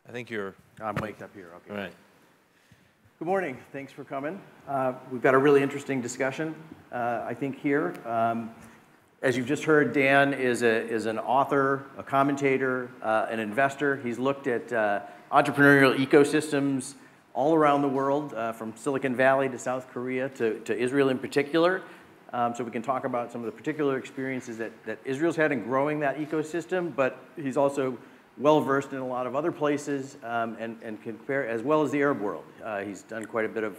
I think you're... I'm mic'd up here, okay. All right. Good morning, thanks for coming. We've got a really interesting discussion, I think, here. As you've just heard, Dan is an author, a commentator, an investor. He's looked at entrepreneurial ecosystems all around the world, from Silicon Valley to South Korea to Israel in particular. So we can talk about some of the particular experiences that Israel's had in growing that ecosystem, but he's also well-versed in a lot of other places and can compare, as well as the Arab world. He's done quite a bit of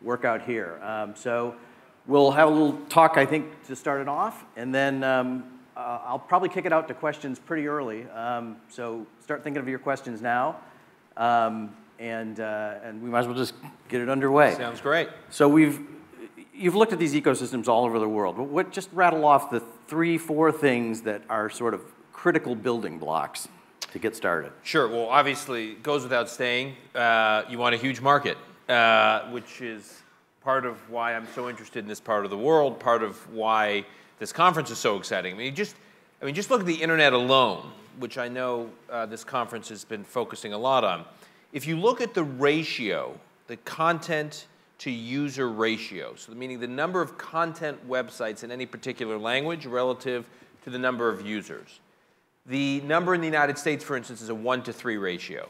work out here. So we'll have a little talk, I think, to start it off, and then I'll probably kick it out to questions pretty early. So start thinking of your questions now, and we might as well just get it underway. Sounds great. So you've looked at these ecosystems all over the world. Just rattle off the 3-4 things that are sort of critical building blocks to get started. Sure. Well, obviously, it goes without saying, you want a huge market, which is part of why I'm so interested in this part of the world, part of why this conference is so exciting. I mean, just look at the internet alone, which I know this conference has been focusing a lot on. If you look at the ratio, the content to user ratio, so meaning the number of content websites in any particular language relative to the number of users. The number in the United States, for instance, is a 1-to-3 ratio,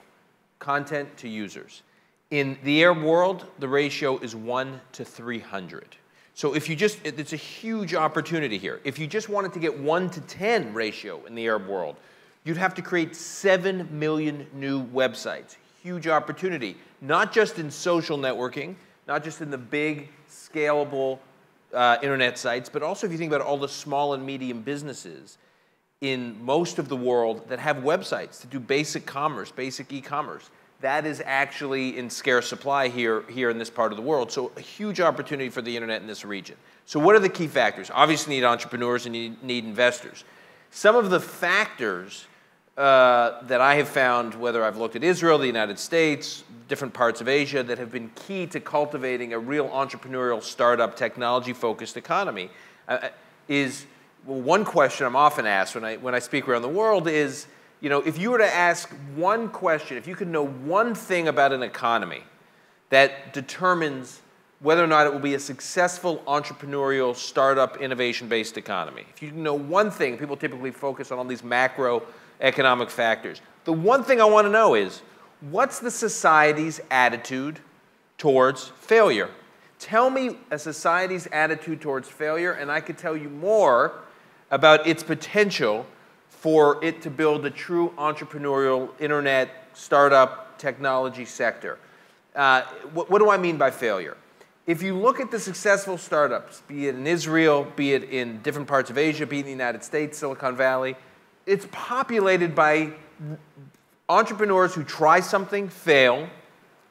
content to users. In the Arab world, the ratio is 1-to-300. So if you it's a huge opportunity here. If you just wanted to get 1-to-10 ratio in the Arab world, you'd have to create 7 million new websites. Huge opportunity, not just in social networking, not just in the big, scalable internet sites, but also if you think about all the small and medium businesses in most of the world that have websites to do basic commerce, basic e-commerce. That is actually in scarce supply here in this part of the world. So a huge opportunity for the internet in this region. So what are the key factors? Obviously you need entrepreneurs and you need investors. Some of the factors that I have found, whether I've looked at Israel, the United States, different parts of Asia, that have been key to cultivating a real entrepreneurial, startup, technology-focused economy is... Well, one question I'm often asked when I speak around the world is, if you were to ask one question, if you could know one thing about an economy that determines whether or not it will be a successful entrepreneurial, startup, innovation-based economy, if you know one thing, people typically focus on all these macroeconomic factors. The one thing I want to know is, what's the society's attitude towards failure? Tell me a society's attitude towards failure, and I could tell you more about its potential for it to build a true entrepreneurial internet startup technology sector. What do I mean by failure? If you look at the successful startups, be it in Israel, be it in different parts of Asia, be it in the United States, Silicon Valley, it's populated by entrepreneurs who try something, fail,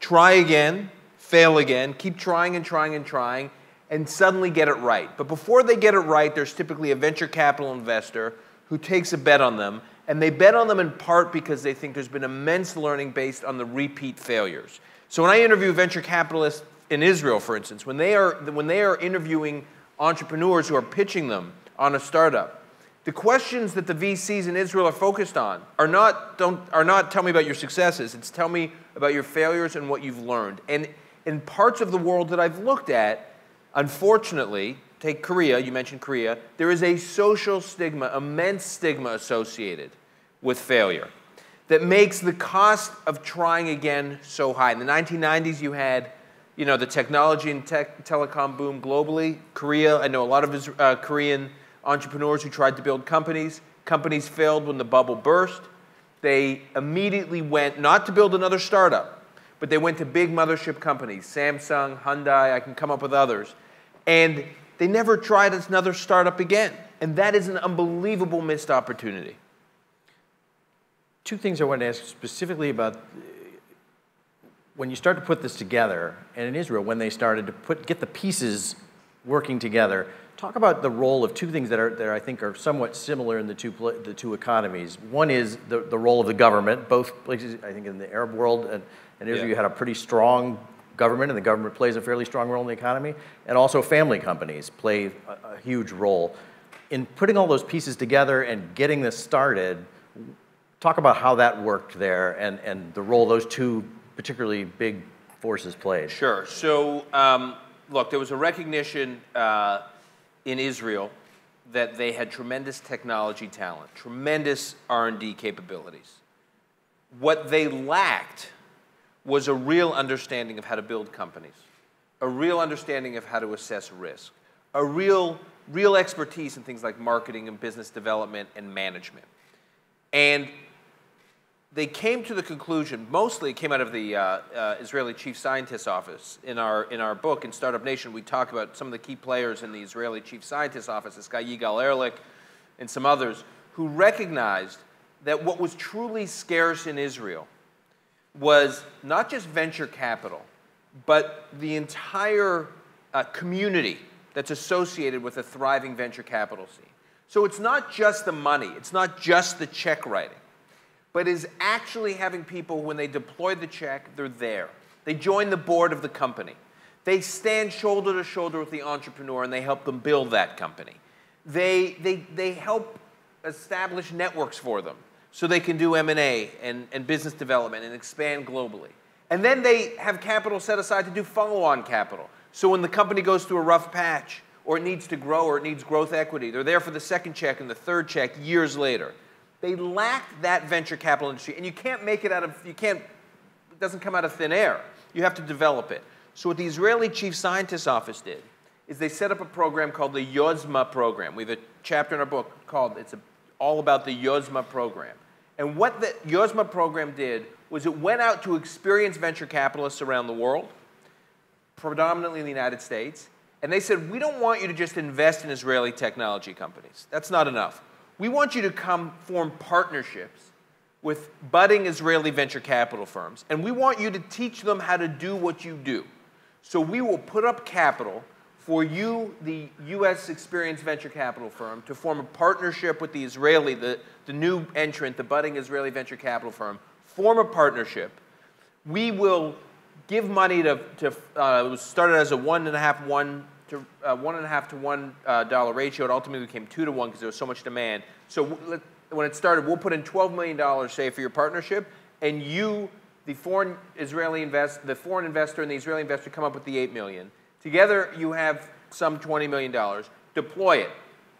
try again, fail again, keep trying and trying and trying, and suddenly get it right. But before they get it right, there's typically a venture capital investor who takes a bet on them, and they bet on them in part because they think there's been immense learning based on the repeat failures. So when I interview venture capitalists in Israel, for instance, when they are interviewing entrepreneurs who are pitching them on a startup, the questions that the VCs in Israel are focused on are not tell me about your successes, it's tell me about your failures and what you've learned. And in parts of the world that I've looked at, unfortunately, take Korea, you mentioned Korea, there is a social stigma, immense stigma associated with failure that makes the cost of trying again so high. In the 1990s, you had the technology and telecom boom globally. Korea, I know a lot of Korean entrepreneurs who tried to build companies. Companies failed when the bubble burst. They immediately went, not to build another startup, but they went to big mothership companies, Samsung, Hyundai, I can come up with others. And they never tried another startup again. And that is an unbelievable missed opportunity. Two things I wanted to ask specifically about when you start to put this together, and in Israel, when they started to get the pieces working together, talk about the role of two things that I think are somewhat similar in the two economies. One is the role of the government. Both places, I think in the Arab world and Israel, you had a pretty strong government, and the government plays a fairly strong role in the economy. And also family companies play a huge role. In putting all those pieces together and getting this started, talk about how that worked there and the role those two particularly big forces played. Sure. So, look, there was a recognition in Israel that they had tremendous technology talent, tremendous R&D capabilities. What they lacked was a real understanding of how to build companies, a real understanding of how to assess risk, a real expertise in things like marketing and business development and management. And they came to the conclusion, mostly it came out of the Israeli chief scientist's office. In our book, in Startup Nation, we talk about some of the key players in the Israeli chief scientist's office, this guy Yigal Erlich and some others, who recognized that what was truly scarce in Israel was not just venture capital, but the entire community that's associated with a thriving venture capital scene. So it's not just the money, it's not just the check writing, but is actually having people, when they deploy the check, they're there. They join the board of the company. They stand shoulder to shoulder with the entrepreneur and they help them build that company. They help establish networks for them so they can do M&A and business development and expand globally. And then they have capital set aside to do follow-on capital. So when the company goes through a rough patch, or it needs to grow, or it needs growth equity, they're there for the second check and the third check years later. They lacked that venture capital industry, and you can't make it it doesn't come out of thin air. You have to develop it. So what the Israeli Chief Scientist's Office did is they set up a program called the Yosma program. We have a chapter in our book called, all about the Yosma program. And what the Yosma program did was it went out to experienced venture capitalists around the world, predominantly in the United States, and they said, we don't want you to just invest in Israeli technology companies. That's not enough. We want you to come form partnerships with budding Israeli venture capital firms, and we want you to teach them how to do what you do. So we will put up capital for you, the US experienced venture capital firm, to form a partnership with the Israeli, the new entrant, the budding Israeli venture capital firm, form a partnership. We will give money it was started as a 1.5 to $1 ratio. It ultimately became 2 to 1 because there was so much demand. So when it started, we'll put in $12 million, say, for your partnership, and you, the foreign investor and the Israeli investor come up with the $8 million. Together, you have some $20 million. Deploy it.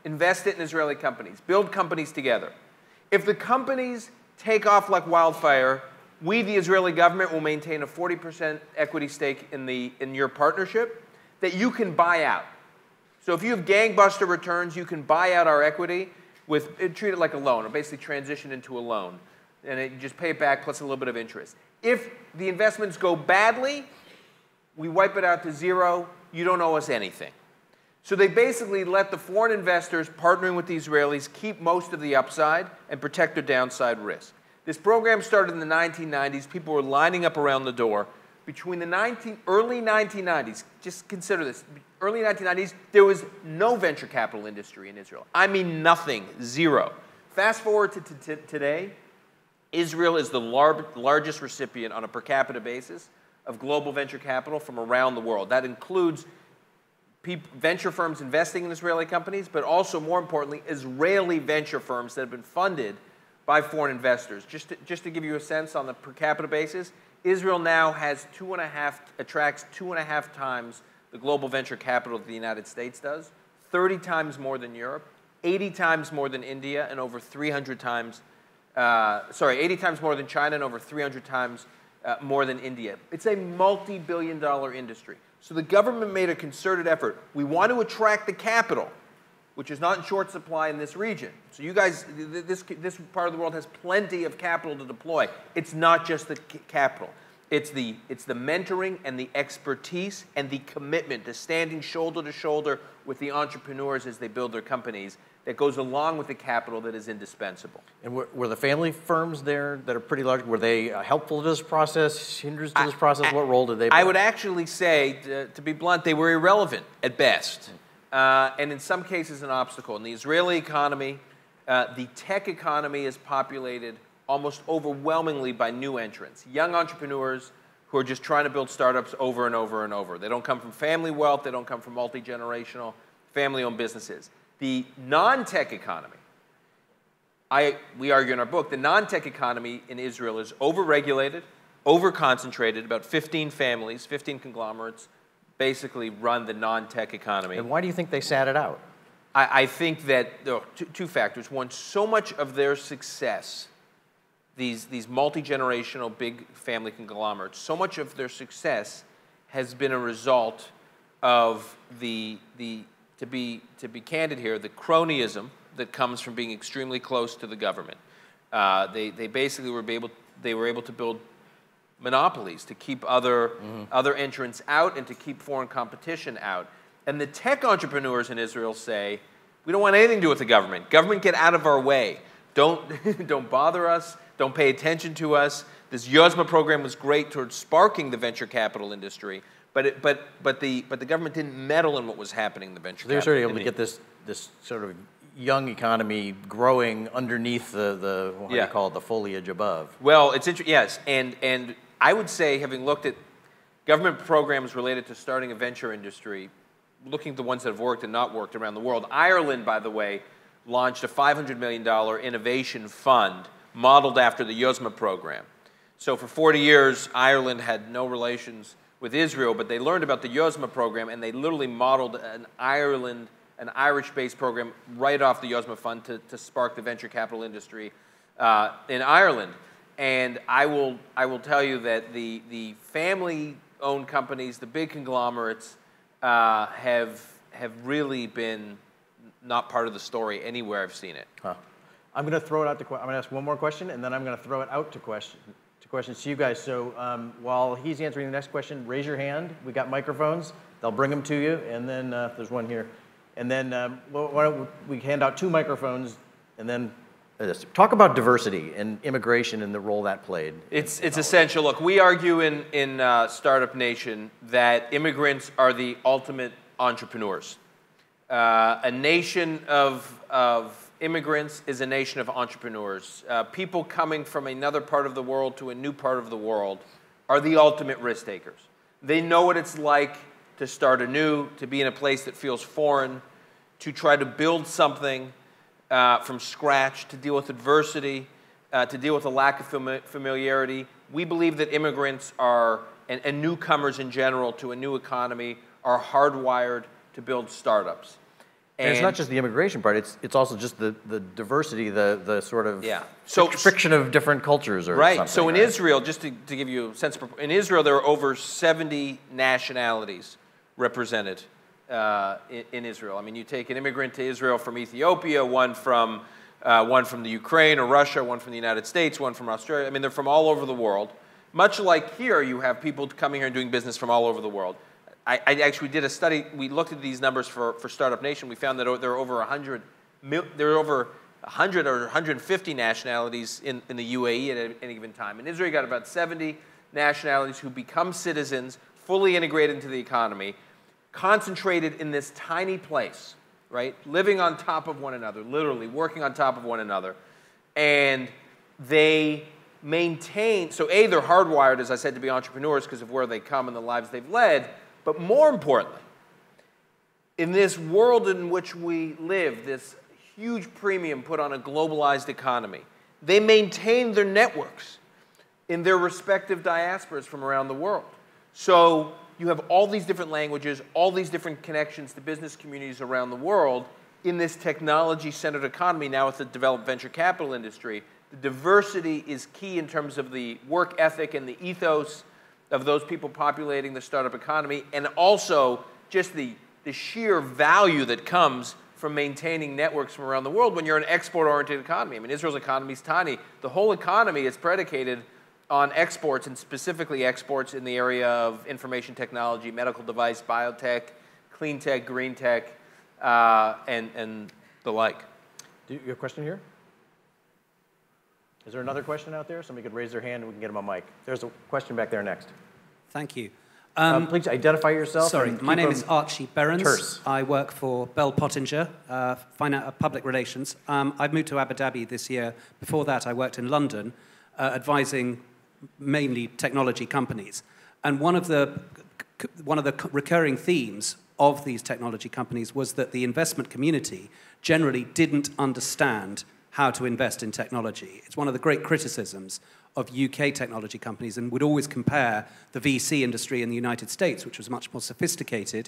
Invest it in Israeli companies. Build companies together. If the companies take off like wildfire, we, the Israeli government, will maintain a 40% equity stake in your partnership that you can buy out. So if you have gangbuster returns, you can buy out our equity treat it like a loan, or basically transition into a loan. And you just pay it back plus a little bit of interest. If the investments go badly, we wipe it out to zero. You don't owe us anything. So they basically let the foreign investors partnering with the Israelis keep most of the upside and protect their downside risk. This program started in the 1990s. People were lining up around the door. Between the early 1990s, just consider this, early 1990s, there was no venture capital industry in Israel. I mean nothing, zero. Fast forward to today, Israel is the largest recipient on a per capita basis of global venture capital from around the world. That includes venture firms investing in Israeli companies, but also, more importantly, Israeli venture firms that have been funded by foreign investors. Just to give you a sense on the per capita basis, Israel now attracts 2.5 times the global venture capital that the United States does, 30 times more than Europe, 80 times more than India, and over 300 times, 80 times more than China and over 300 times more than India. It's a multi-billion-dollar industry. So the government made a concerted effort. We want to attract the capital, which is not in short supply in this region. So you guys, this part of the world has plenty of capital to deploy. It's not just the capital. It's the mentoring and the expertise and the commitment to standing shoulder to shoulder with the entrepreneurs as they build their companies that goes along with the capital that is indispensable. And were the family firms there that are pretty large, were they helpful to this process, hindrance to this process? What role did they play? I would actually say, to be blunt, they were irrelevant at best. And in some cases an obstacle. In the Israeli economy, the tech economy is populated almost overwhelmingly by new entrants, young entrepreneurs who are just trying to build startups over and over and over. They don't come from family wealth, they don't come from multi-generational family-owned businesses. The non-tech economy we argue in our book, the non-tech economy in Israel is over-regulated, over-concentrated. About 15 families, 15 conglomerates, basically run the non-tech economy. And why do you think they sat it out? I think that two factors. One, so much of their success, these multi-generational big family conglomerates, so much of their success has been a result of to be candid here, the cronyism that comes from being extremely close to the government. They basically were able to build monopolies to keep other entrants out and to keep foreign competition out. And the tech entrepreneurs in Israel say, we don't want anything to do with the government. Government, get out of our way. Don't bother us. Don't pay attention to us. This Yosma program was great towards sparking the venture capital industry, but the government didn't meddle in what was happening in the venture capital. They're sort of able to get this sort of young economy growing underneath the what do you call it, the foliage above. Well, it's interesting, yes, and I would say, having looked at government programs related to starting a venture industry, looking at the ones that have worked and not worked around the world, Ireland, by the way, launched a $500 million innovation fund modeled after the Yosma program. So for 40 years, Ireland had no relations with Israel, but they learned about the Yosma program, and they literally modeled an Irish-based program right off the Yosma fund to spark the venture capital industry in Ireland. And I will tell you that the family-owned companies, the big conglomerates, have really been not part of the story anywhere I've seen it. Huh. I'm going to throw it out to I'm going to ask one more question, and then I'm going to throw it out to questions to you guys. So while he's answering the next question, raise your hand. We got microphones. They'll bring them to you, and then there's one here. And then why don't we hand out 2 microphones, and then talk about diversity and immigration and the role that played. It's essential. Look, we argue in Startup Nation that immigrants are the ultimate entrepreneurs. A nation of immigrants is a nation of entrepreneurs. People coming from another part of the world to a new part of the world are the ultimate risk takers. They know what it's like to start anew, to be in a place that feels foreign, to try to build something from scratch, to deal with adversity, to deal with a lack of familiarity. We believe that immigrants are, and newcomers in general to a new economy, are hardwired to build startups. And it's not just the immigration part, it's also just the diversity, the sort of friction of different cultures or something. So in Israel, just to give you a sense, in Israel there are over 70 nationalities represented in Israel. I mean, you take an immigrant to Israel from Ethiopia, one from the Ukraine or Russia, one from the United States, one from Australia. I mean, they're from all over the world. Much like here, you have people coming here and doing business from all over the world. I actually did a study. We looked at these numbers for Startup Nation. We found that there are over 100 or 150 nationalities in the UAE at any given time. In Israel, you got about 70 nationalities who become citizens, fully integrated into the economy, concentrated in this tiny place, right? Living on top of one another, literally working on top of one another. And they maintain, so A, they're hardwired, as I said, to be entrepreneurs because of where they come and the lives they've led. But more importantly, in this world in which we live, this huge premium put on a globalized economy, they maintain their networks in their respective diasporas from around the world. So you have all these different languages, all these different connections to business communities around the world in this technology-centered economy now with the developed venture capital industry. The diversity is key in terms of the work ethic and the ethos of those people populating the startup economy, and also just the sheer value that comes from maintaining networks from around the world when you're an export-oriented economy. I mean, Israel's economy is tiny. The whole economy is predicated on exports, and specifically exports in the area of information technology, medical device, biotech, clean tech, green tech, and the like. Do you have a question here? Is there another question out there? Somebody could raise their hand and we can get them a mic. There's a question back there next. Thank you. Please identify yourself. Sorry, my name is Archie Berens. Terse. I work for Bell Pottinger, public relations. I've moved to Abu Dhabi this year. Before that, I worked in London, advising mainly technology companies. And one of the recurring themes of these technology companies was that the investment community generally didn't understand how to invest in technology. It's one of the great criticisms of UK technology companies, and would always compare the VC industry in the United States, which was much more sophisticated.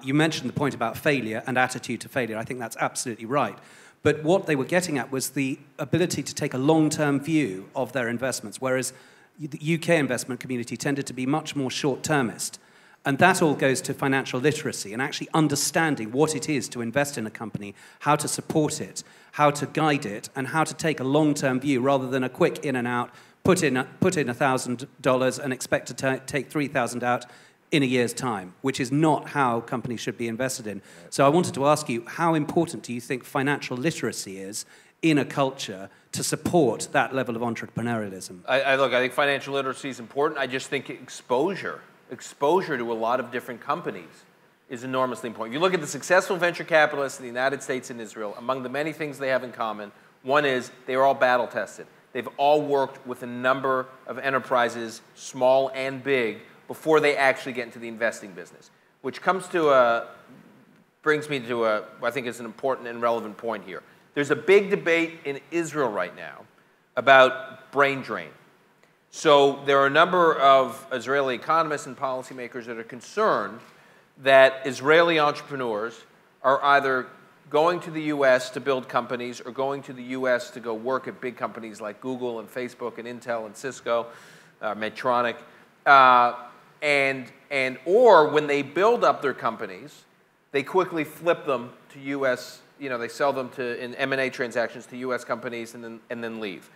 You mentioned the point about failure and attitude to failure. I think that's absolutely right. But what they were getting at was the ability to take a long-term view of their investments, whereas the UK investment community tended to be much more short-termist. And that all goes to financial literacy and actually understanding what it is to invest in a company, how to support it, how to guide it, and how to take a long-term view rather than a quick in and out, put in $1,000 and expect to take $3,000 out in a year's time, which is not how companies should be invested in. So I wanted to ask you, how important do you think financial literacy is in a culture to support that level of entrepreneurialism? I think financial literacy is important. I just think exposure to a lot of different companies is enormously important. If you look at the successful venture capitalists in the United States and Israel, among the many things they have in common, one is they are all battle tested. They've all worked with a number of enterprises, small and big, before they actually get into the investing business, which brings me to I think is an important and relevant point here. There's a big debate in Israel right now about brain drain. So there are a number of Israeli economists and policymakers that are concerned that Israeli entrepreneurs are either going to the U.S. to build companies or going to the U.S. to go work at big companies like Google and Facebook and Intel and Cisco, Medtronic, or when they build up their companies, they quickly flip them to U.S. They sell them in M&A transactions to U.S. companies and then leave.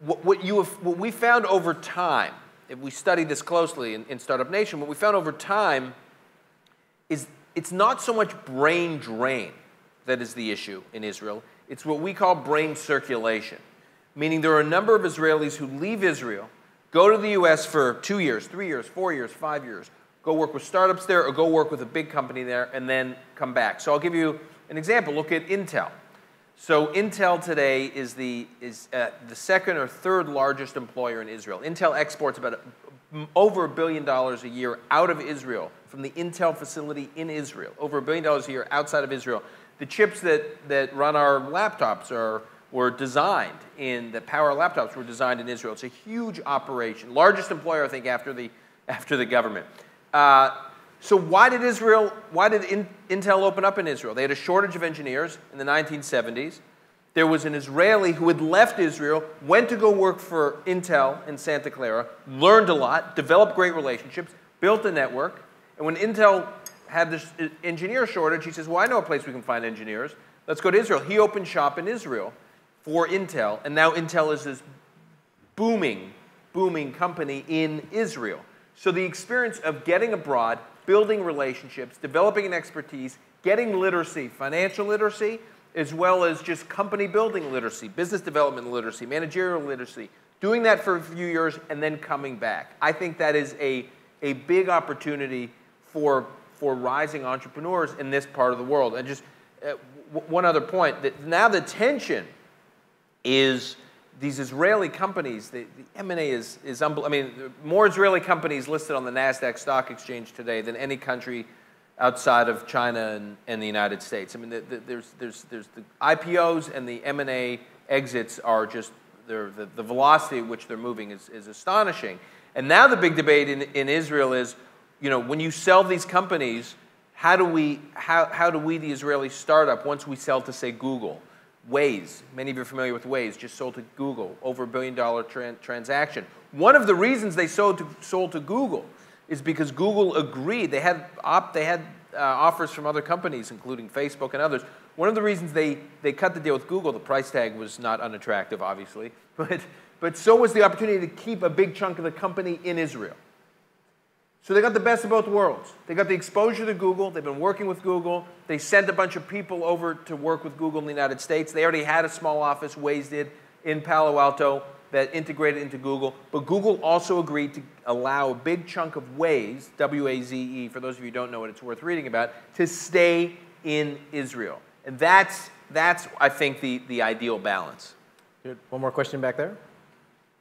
What we found over time, if we studied this closely in Startup Nation, what we found over time is it's not so much brain drain that is the issue in Israel. It's what we call brain circulation, meaning there are a number of Israelis who leave Israel, go to the U.S. for 2 years, 3 years, 4 years, 5 years, go work with startups there or go work with a big company there and then come back. So I'll give you an example. Look at Intel. So Intel today is the second or third largest employer in Israel. Intel exports over $1 billion a year out of Israel from the Intel facility in Israel, over $1 billion a year outside of Israel. The chips that run our laptops were designed the power laptops were designed in Israel. It's a huge operation, largest employer I think after the government. So why did Intel open up in Israel? They had a shortage of engineers in the 1970s. There was an Israeli who had left Israel, went to go work for Intel in Santa Clara, learned a lot, developed great relationships, built a network. And when Intel had this engineer shortage, he says, well, I know a place we can find engineers. Let's go to Israel. He opened shop in Israel for Intel, and now Intel is this booming company in Israel. So the experience of getting abroad, building relationships, developing an expertise, getting literacy, financial literacy, as well as just company building literacy, business development literacy, managerial literacy, doing that for a few years and then coming back. I think that is a big opportunity for rising entrepreneurs in this part of the world. And just one other point, that now the tension is these Israeli companies, the M&A is unbelievable. I mean, more Israeli companies listed on the NASDAQ stock exchange today than any country outside of China and the United States. I mean, there's the IPOs and the M&A exits are just, the velocity at which they're moving is astonishing. And now the big debate in Israel is, when you sell these companies, how do we, the Israeli startup, once we sell to, say, Google, Waze, many of you are familiar with Waze, just sold to Google, over $1 billion transaction. One of the reasons they sold to Google is because Google agreed. They had offers from other companies, including Facebook and others. One of the reasons they cut the deal with Google, the price tag was not unattractive, obviously, but so was the opportunity to keep a big chunk of the company in Israel. So they got the best of both worlds. They got the exposure to Google. They've been working with Google. They sent a bunch of people over to work with Google in the United States. They already had a small office, Waze did, in Palo Alto that integrated into Google. But Google also agreed to allow a big chunk of Waze, W-A-Z-E, for those of you who don't know it, it's worth reading about, to stay in Israel. And that's I think, the ideal balance. Good. One more question back there.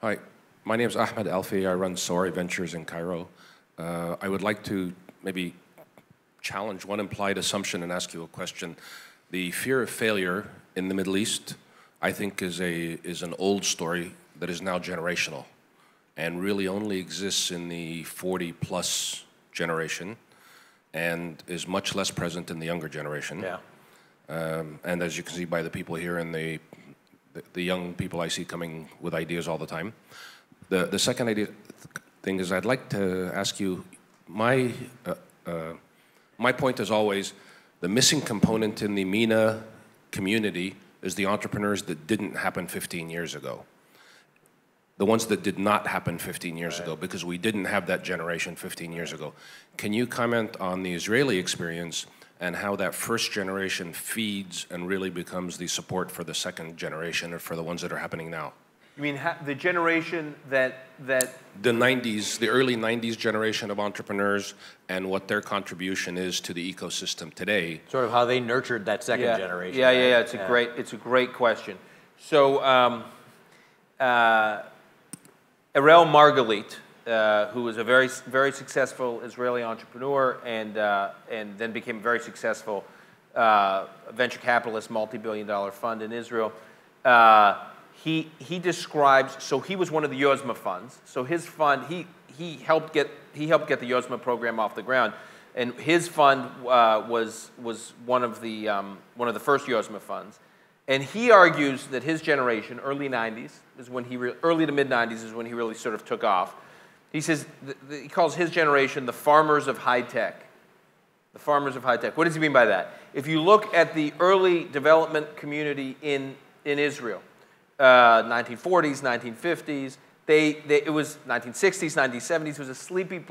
Hi, my name is Ahmed Alfi. I run Sori Ventures in Cairo. I would like to maybe challenge one implied assumption and ask you a question. The fear of failure in the Middle East, I think is an old story that is now generational and really only exists in the 40-plus generation and is much less present in the younger generation. Yeah. And as you can see by the people here and the young people I see coming with ideas all the time. The second thing is I'd like to ask you, my point is always the missing component in the MENA community is the entrepreneurs that didn't happen 15 years ago. The ones that did not happen 15 years ago, because we didn't have that generation 15 years ago. Can you comment on the Israeli experience and how that first generation feeds and really becomes the support for the second generation or for the ones that are happening now? You mean the generation that The 90s, the early 90s generation of entrepreneurs and what their contribution is to the ecosystem today. Sort of how they nurtured that second generation. Yeah, right? yeah. It's a great question. So, Erel Margalit, who was a very successful Israeli entrepreneur and then became a very successful venture capitalist, multi-billion-dollar fund in Israel. He describes, so he was one of the Yosma funds. So his fund, he helped get the Yosma program off the ground, and his fund was one of the first Yosma funds. And he argues that his generation, early 90s, is when early to mid 90s is when he really sort of took off. He says he calls his generation the farmers of high tech. The farmers of high tech. What does he mean by that? If you look at the early development community in Israel, 1940s, 1950s, it was 1960s, 1970s. It was a sleepy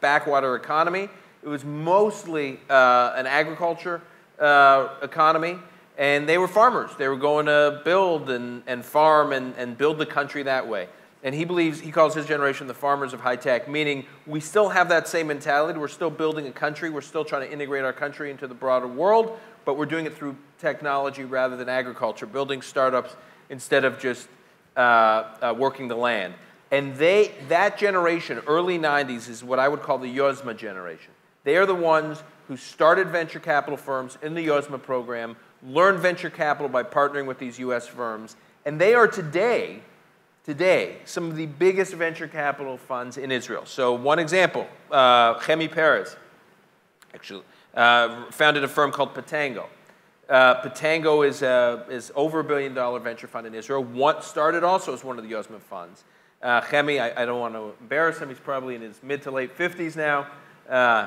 backwater economy. It was mostly an agriculture economy. And they were farmers. They were going to build and farm and build the country that way. And he calls his generation the farmers of high tech, meaning we still have that same mentality. We're still building a country. We're still trying to integrate our country into the broader world, but we're doing it through technology rather than agriculture, building startups instead of just working the land. And that generation, early 90s, is what I would call the Yosma generation. They are the ones who started venture capital firms in the Yosma program, learned venture capital by partnering with these U.S. firms, and they are today, some of the biggest venture capital funds in Israel. So one example, Chemi Perez, actually, founded a firm called Patango. Patango is over $1 billion venture fund in Israel. Started also as one of the Yosma funds. Chemi, I don't want to embarrass him. He's probably in his mid to late 50s now.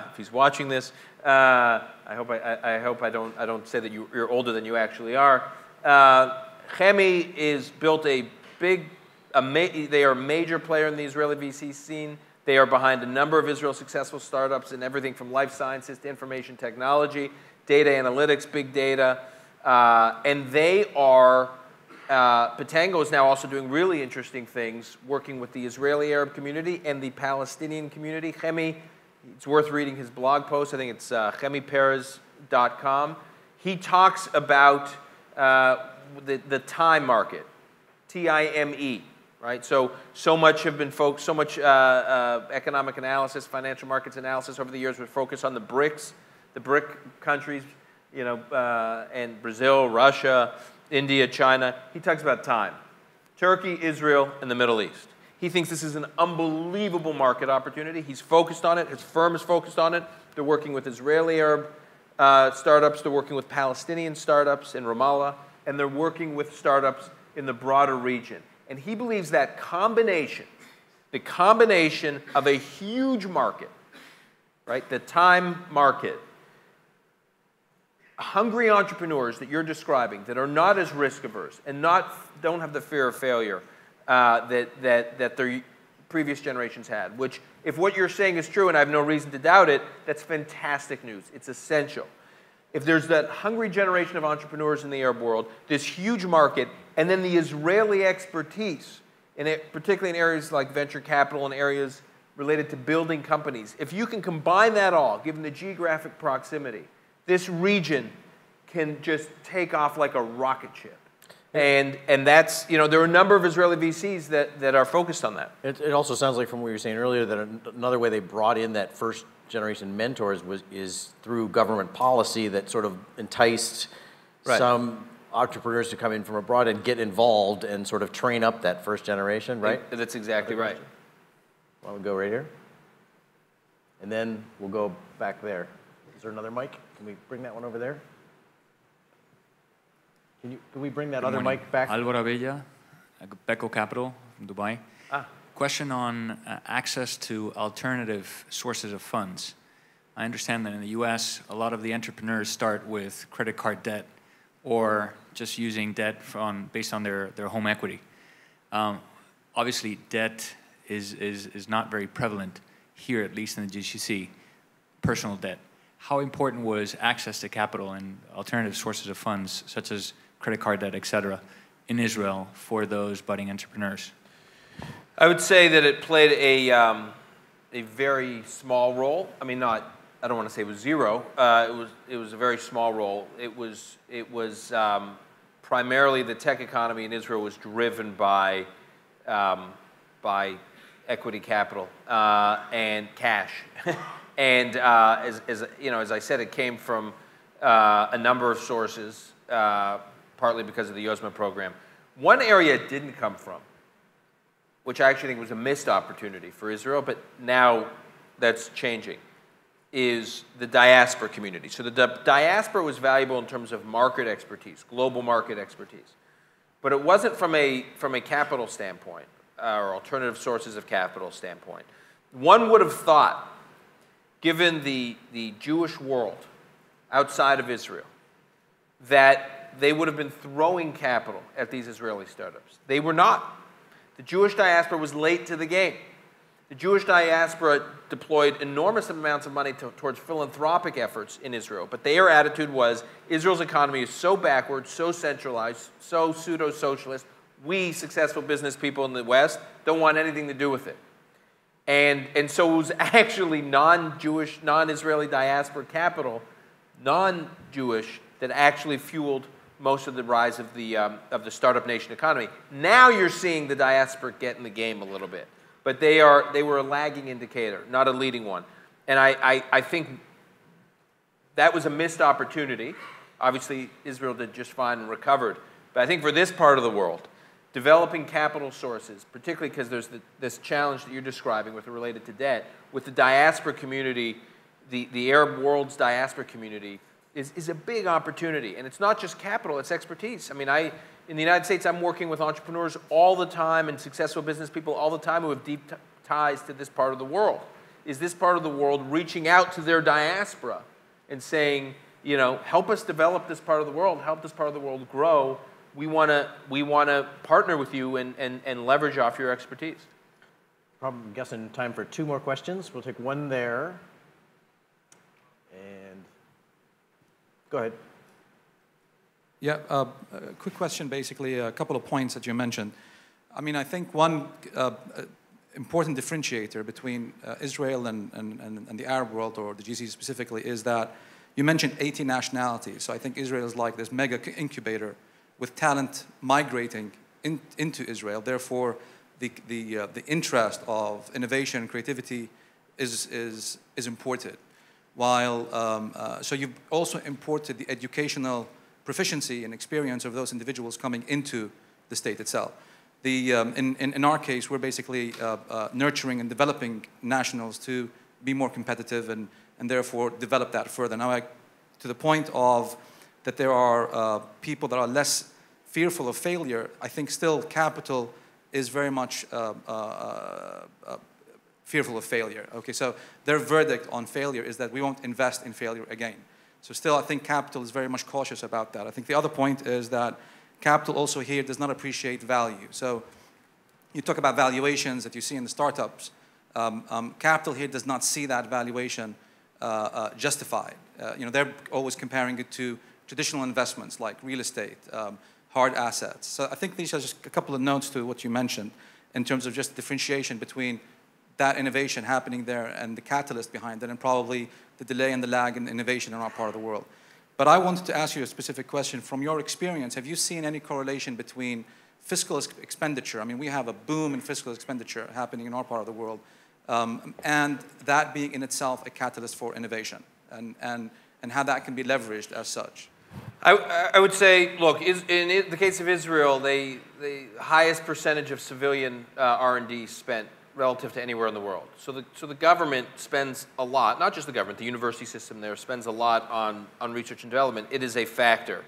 If he's watching this, I hope I don't say that you're older than you actually are. Chemi is built they are a major player in the Israeli VC scene. They are behind a number of Israel successful startups in everything from life sciences to information technology, data analytics, big data, and they are. Patango is now also doing really interesting things, working with the Israeli Arab community and the Palestinian community. Chemi. It's worth reading his blog post. I think it's chemiperez.com. He talks about the time market, T-I-M-E, right? So much economic analysis, financial markets analysis over the years would focus on the BRICS, the BRIC countries, and Brazil, Russia, India, China. He talks about time. Turkey, Israel, and the Middle East. He thinks this is an unbelievable market opportunity. He's focused on it. His firm is focused on it. They're working with Israeli Arab startups. They're working with Palestinian startups in Ramallah. And they're working with startups in the broader region. And he believes that the combination of a huge market, right, the time market, hungry entrepreneurs that you're describing that are not as risk averse and don't have the fear of failure that their previous generations had, which, if what you're saying is true, and I have no reason to doubt it, that's fantastic news. It's essential. If there's that hungry generation of entrepreneurs in the Arab world, this huge market, and then the Israeli expertise, particularly in areas like venture capital and areas related to building companies, if you can combine that all, given the geographic proximity, this region can just take off like a rocket ship. And that's, there are a number of Israeli VCs that are focused on that. It also sounds like from what you were saying earlier that another way they brought in that first generation mentors is through government policy that sort of enticed some entrepreneurs to come in from abroad and get involved and sort of train up that first generation, right? That's exactly right. Why don't we go right here? And then we'll go back there. Is there another mic? Can we bring that one over there? Can we bring that other mic back? Alvaro Abella, Becco Capital from Dubai. Question on access to alternative sources of funds. I understand that in the US, a lot of the entrepreneurs start with credit card debt or just using debt based on their home equity. Obviously, debt is not very prevalent here, at least in the GCC, personal debt. How important was access to capital and alternative sources of funds, such as credit card debt, et cetera, in Israel for those budding entrepreneurs? I would say that it played a very small role. I mean, I don't want to say it was zero. It was a very small role. It was primarily the tech economy in Israel was driven by equity capital and cash, and as I said, it came from a number of sources, partly because of the Yosma program. One area it didn't come from, which I actually think was a missed opportunity for Israel, but now that's changing, is the diaspora community. So the diaspora was valuable in terms of market expertise, global market expertise. But it wasn't from a capital standpoint, or alternative sources of capital standpoint. One would have thought, given the Jewish world outside of Israel, that they would have been throwing capital at these Israeli startups. They were not. The Jewish diaspora was late to the game. The Jewish diaspora deployed enormous amounts of money towards philanthropic efforts in Israel, but their attitude was, Israel's economy is so backward, so centralized, so pseudo-socialist, we successful business people in the West don't want anything to do with it. And so it was actually non-Jewish, non-Israeli diaspora capital, non-Jewish, that actually fueled most of the rise of the startup nation economy. Now you're seeing the diaspora get in the game a little bit. But they were a lagging indicator, not a leading one. And I think that was a missed opportunity. Obviously, Israel did just fine and recovered. But I think for this part of the world, developing capital sources, particularly because there's this challenge that you're describing with related to debt, with the diaspora community, the Arab world's diaspora community, is a big opportunity. And it's not just capital, it's expertise. I mean, in the United States, I'm working with entrepreneurs all the time and successful business people all the time who have deep ties to this part of the world. Is this part of the world reaching out to their diaspora and saying, help us develop this part of the world, help this part of the world grow. We want to partner with you and leverage off your expertise. I'm guessing time for 2 more questions. We'll take one there. And go ahead. Yeah, a quick question, basically, a couple of points that you mentioned. I mean, I think one important differentiator between Israel and the Arab world, or the GCC specifically, is that you mentioned 80 nationalities. So I think Israel is like this mega incubator with talent migrating into Israel. Therefore, the interest of innovation and creativity is imported. While, so you've also imported the educational proficiency and experience of those individuals coming into the state itself. In our case, we're basically nurturing and developing nationals to be more competitive and therefore develop that further. Now, to the point of that there are people that are less fearful of failure, I think still capital is very much fearful of failure. Okay, so their verdict on failure is that we won't invest in failure again. So still, I think capital is very much cautious about that. I think the other point is that capital also here does not appreciate value. So you talk about valuations that you see in the startups. Capital here does not see that valuation justified. They're always comparing it to traditional investments like real estate, hard assets. So I think these are just a couple of notes to what you mentioned in terms of just differentiation between that innovation happening there and the catalyst behind it, and probably the delay and the lag in innovation in our part of the world. But I wanted to ask you a specific question. From your experience, have you seen any correlation between fiscal expenditure? I mean, we have a boom in fiscal expenditure happening in our part of the world, and that being in itself a catalyst for innovation, and how that can be leveraged as such. I would say, look, in the case of Israel, the highest percentage of civilian R&D spent relative to anywhere in the world. So the government spends a lot, not just the government, the university system there spends a lot on research and development. It is a factor.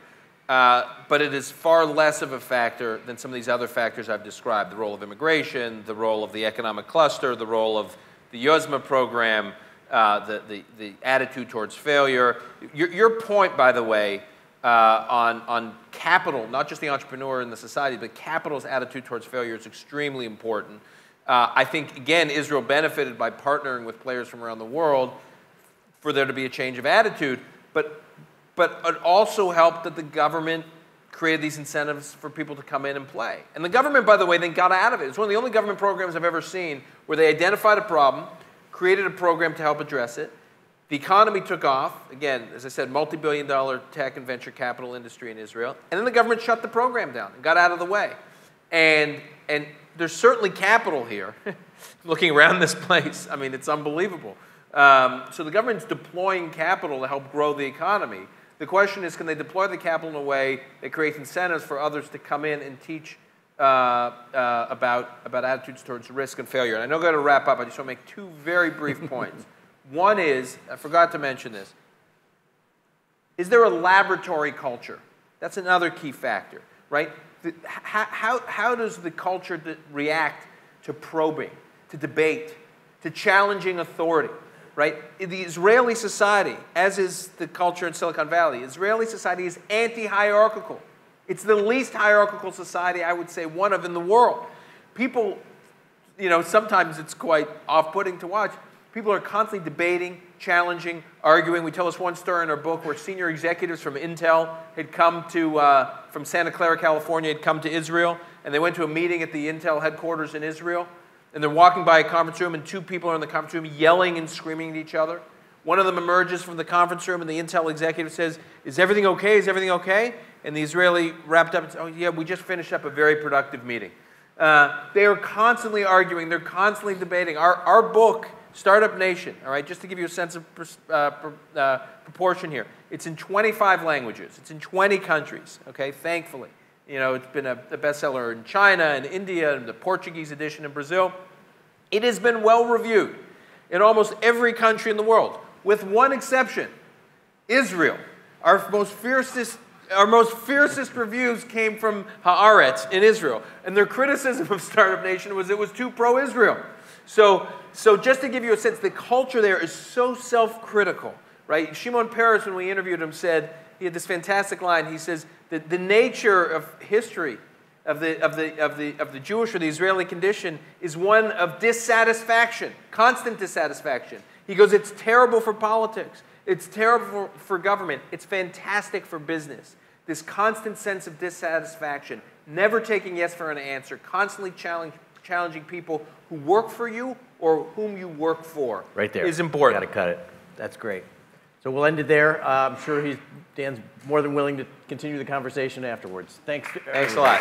But it is far less of a factor than some of these other factors I've described, the role of immigration, the role of the economic cluster, the role of the Yosma program, the attitude towards failure. Your point, by the way, on capital, not just the entrepreneur in the society, but capital's attitude towards failure is extremely important. I think, again, Israel benefited by partnering with players from around the world for there to be a change of attitude, but it also helped that the government created these incentives for people to come in and play. And the government, by the way, then got out of it. It's one of the only government programs I've ever seen where they identified a problem, created a program to help address it. The economy took off. Again, as I said, multi-billion-dollar tech and venture capital industry in Israel. And then the government shut the program down and got out of the way. And there's certainly capital here. Looking around this place, I mean, it's unbelievable. So the government's deploying capital to help grow the economy. The question is, can they deploy the capital in a way that creates incentives for others to come in and teach about attitudes towards risk and failure? And I know I've got to wrap up. I just want to make two very brief points. One is, I forgot to mention this, is there a laboratory culture? That's another key factor, right? How does the culture react to probing, to debate, to challenging authority, right? In the Israeli society, as is the culture in Silicon Valley, Israeli society is anti-hierarchical. It's the least hierarchical society, I would say, one of in the world. People, you know, sometimes it's quite off-putting to watch. People are constantly debating, challenging, arguing. We tell this one story in our book where senior executives from Intel had come to, from Santa Clara, California, had come to Israel, and they went to a meeting at the Intel headquarters in Israel, and they're walking by a conference room, and two people are in the conference room yelling and screaming at each other. One of them emerges from the conference room, and the Intel executive says, "Is everything okay? Is everything okay?" And the Israeli wrapped up and said, "Oh, yeah, we just finished up a very productive meeting." They are constantly arguing. They're constantly debating. Our book, Startup Nation, all right, just to give you a sense of proportion here, it's in 25 languages. It's in 20 countries, okay, thankfully. You know, it's been a bestseller in China and India and the Portuguese edition in Brazil. It has been well reviewed in almost every country in the world, with one exception, Israel. Our most fiercest reviews came from Haaretz in Israel, and their criticism of Startup Nation was it was too pro-Israel. So just to give you a sense, the culture there is so self-critical, right? Shimon Peres, when we interviewed him, said, he had this fantastic line. He says that the nature of history of the Jewish or the Israeli condition is one of dissatisfaction, constant dissatisfaction. He goes, it's terrible for politics. It's terrible for government. It's fantastic for business. This constant sense of dissatisfaction, never taking yes for an answer, constantly challenging people who work for you or whom you work for, right there, is important. Got to cut it. That's great. So we'll end it there. I'm sure Dan's more than willing to continue the conversation afterwards. Thanks. Thanks a lot.